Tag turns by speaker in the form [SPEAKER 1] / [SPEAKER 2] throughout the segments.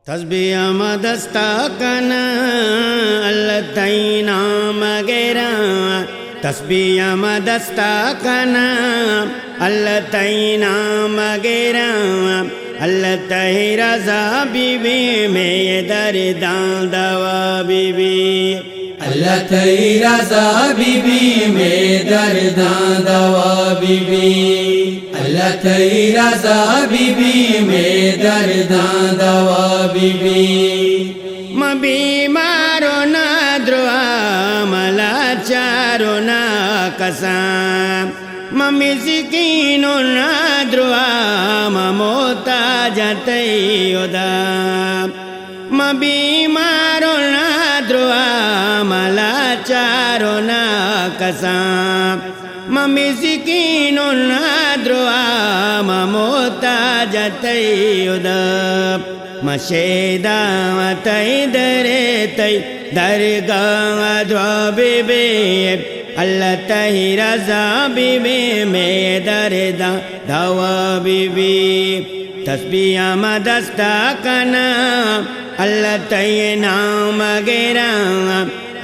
[SPEAKER 1] تسبیان دستہ کنا اللہ تئی نام گیرا تسبیان دستہ کنا اللہ تئی نام گیرا اللہ تئی رضا بی بی میں دردان دوا بی بی
[SPEAKER 2] اللہ تئی رضا بی بی میں دردان دوا بی بی اللہ تئی رضا بی بی میں دردان دوا بی بی
[SPEAKER 1] ما بیمارو نا دروا ملا چارو نا کسام ما مسکینو نا دروا ما موتا جاتی ادا ما بیمارو نا دروا ملا چارو نا کسام ما مسکینو نا دروا ما موتا جاتی ادا ما شیدا تئی درے تئی درگاہ دعا بی بی اللہ تئی رضا بی بی میں درداں دوا بی بی تسبیان دستہ کنا اللہ تئی نام گیرا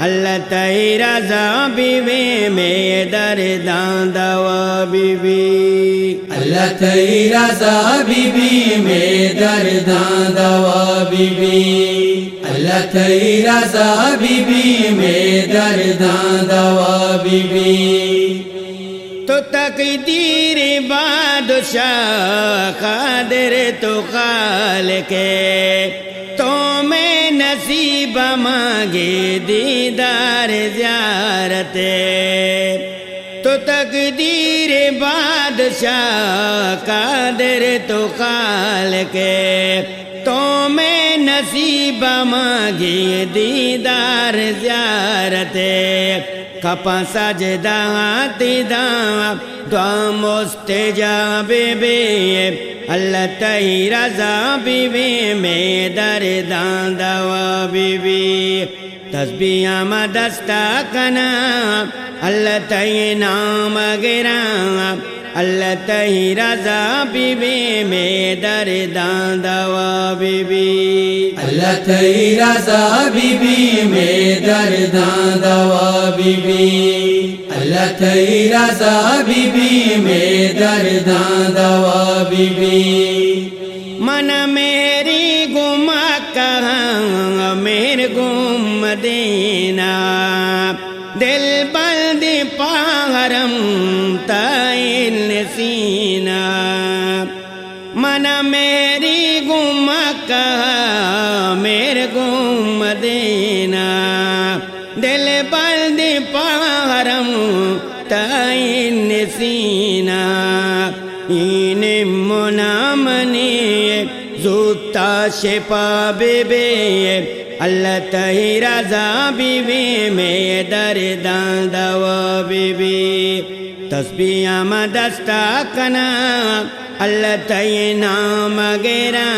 [SPEAKER 1] اللہ تئی رضا بی بی میں درداں دوا بی بی
[SPEAKER 2] اللہ تئی رضا بی بی میں دردان دوا بی بی اللہ تئی رضا بی بی میں دردان دوا بی بی
[SPEAKER 1] تو تقدیر بادشاہ قادر تو خالق تو میں نصیب مانگے دیدار زیارت تو تقدیر بادشاہ قادر تو خالق تو میں نصیب مانگے دیدار زیارت کپا سجدہ تیدا دعا مستجاب بی اللہ تئی رضا بی بی میں دردان دوا بی بی تسبیان دستہ کنا اللہ تئی نام گیرا اللہ تئی رضا بی بی میں دردان دوا بی بی
[SPEAKER 2] اللہ تئی رضا بی بی میں دردان دوا بی بی اللہ تئی رضا بی بی میں دردان دوا بی بی
[SPEAKER 1] من میری گم کہاں میرے گم دینا دل بند پاہرم تائل سینہ من میری گم کہاں میرے گم دینا دل بند پاہرم تائل سینہ این منامنی زودتا شپا بی بی اللہ تئی رضا بی بی میں دردان دوا بی بی تسبیان دستہ کنا اللہ تئی نام گیرا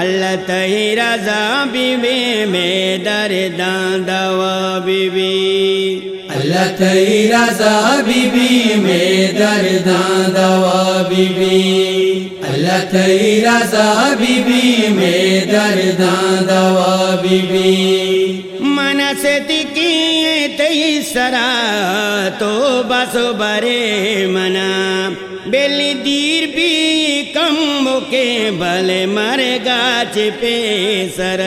[SPEAKER 1] اللہ تئی رضا بی بی میں دردان دوا بی بی
[SPEAKER 2] اللہ تئی رضا بی بی میں دردان دوا بی بی اللہ تئی رضا بی بی میں دردان دوا بی بی
[SPEAKER 1] منست کی تئی سرا تو بس برے منا بیل دیر بھی کم کے بھلے مر گاچ پہ سر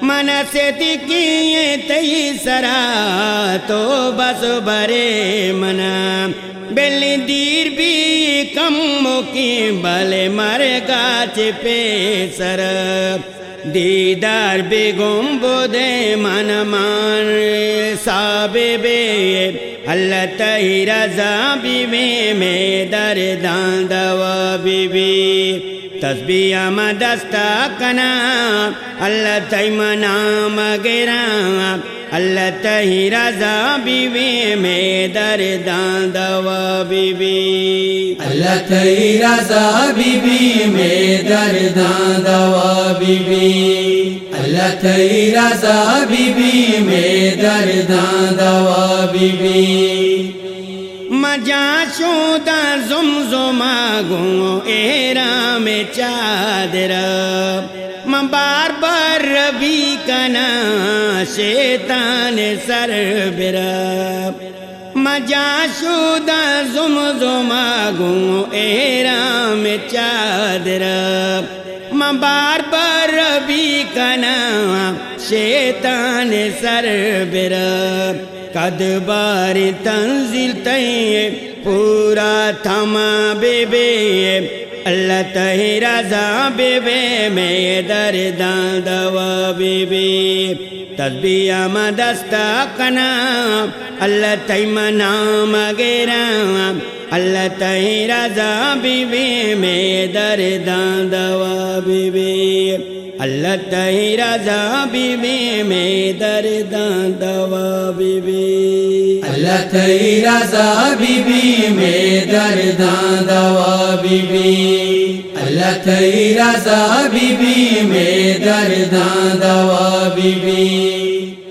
[SPEAKER 1] منست کی تئی سرا تو بس برے منا بیل دیر بھی کم کی بھلے مر گاچ پہ سر دیدار بے گنبدے من مان صاب بے اللہ تئی رضا بی بی میں دردان دوا بی بی تسبیان دستہ کنا اللہ تئی نام گیرا اللہ تئی رضا بی بی میں دردان دوا بی بی
[SPEAKER 2] اللہ تئی رضا بی بی میں دردان دوا بی بی اللہ تئی رضا بی بی میں دردان دوا بی بی
[SPEAKER 1] مجا شودا زمزمہ گو احرام چادر بار بار ربی کنا شیطان سر برا مجا شودا زمزمہ گو احرام چادر بار بار ربی کنا شیطان سر برا قد بار تنزل تے پورا تھما بے بے اللہ تے رضا بے بے میں درداں دوا بے بے تسبیہ ما دستہ کنا اللہ تے منام گیرا اللہ تے رضا بے بے میں درداں دوا بے بے اللہ تے رضا بی بی میں درداں دوا بی بی
[SPEAKER 2] اللہ تے رضا بی بی میں درداں دوا بی بی اللہ تے رضا بی بی میں درداں دوا بی بی